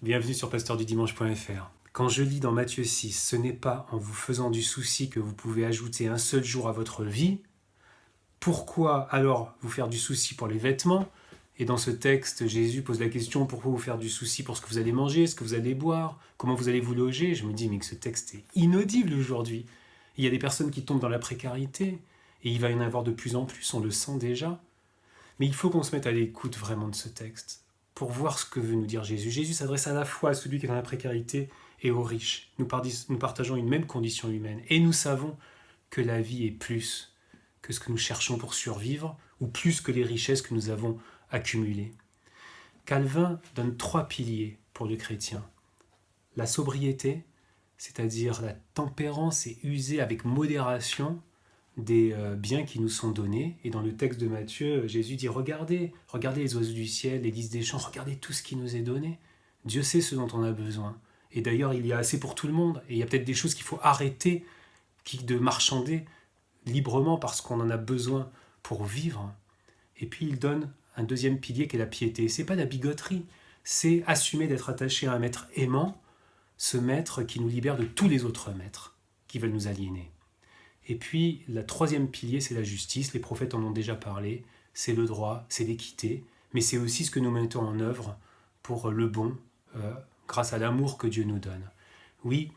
Bienvenue sur pasteurdudimanche.fr. Quand je lis dans Matthieu 6, ce n'est pas en vous faisant du souci que vous pouvez ajouter un seul jour à votre vie. Pourquoi alors vous faire du souci pour les vêtements ? Et dans ce texte, Jésus pose la question, pourquoi vous faire du souci pour ce que vous allez manger, ce que vous allez boire, comment vous allez vous loger ? Je me dis, mais que ce texte est inaudible aujourd'hui. Il y a des personnes qui tombent dans la précarité, et il va y en avoir de plus en plus, on le sent déjà. Mais il faut qu'on se mette à l'écoute vraiment de ce texte, pour voir ce que veut nous dire Jésus. Jésus s'adresse à la fois à celui qui est dans la précarité et aux riches. Nous partageons une même condition humaine, et nous savons que la vie est plus que ce que nous cherchons pour survivre, ou plus que les richesses que nous avons accumulées. Calvin donne 3 piliers pour le chrétien. La sobriété, c'est-à-dire la tempérance et user avec modération des biens qui nous sont donnés. Et dans le texte de Matthieu, Jésus dit, regardez les oiseaux du ciel, les lys des champs, regardez tout ce qui nous est donné. Dieu sait ce dont on a besoin. Et d'ailleurs, il y a assez pour tout le monde. Et il y a peut-être des choses qu'il faut arrêter de marchander librement parce qu'on en a besoin pour vivre. Et puis il donne un deuxième pilier qui est la piété. C'est pas la bigoterie, c'est assumer d'être attaché à un maître aimant, ce maître qui nous libère de tous les autres maîtres qui veulent nous aliéner. Et puis, le troisième pilier, c'est la justice. Les prophètes en ont déjà parlé. C'est le droit, c'est l'équité. Mais c'est aussi ce que nous mettons en œuvre pour le bon, grâce à l'amour que Dieu nous donne. Oui,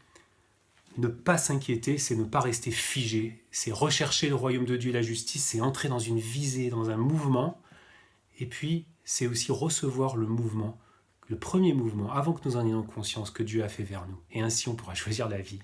ne pas s'inquiéter, c'est ne pas rester figé. C'est rechercher le royaume de Dieu et la justice. C'est entrer dans une visée, dans un mouvement. Et puis, c'est aussi recevoir le mouvement, le premier mouvement, avant que nous en ayons conscience que Dieu a fait vers nous. Et ainsi, on pourra choisir la vie.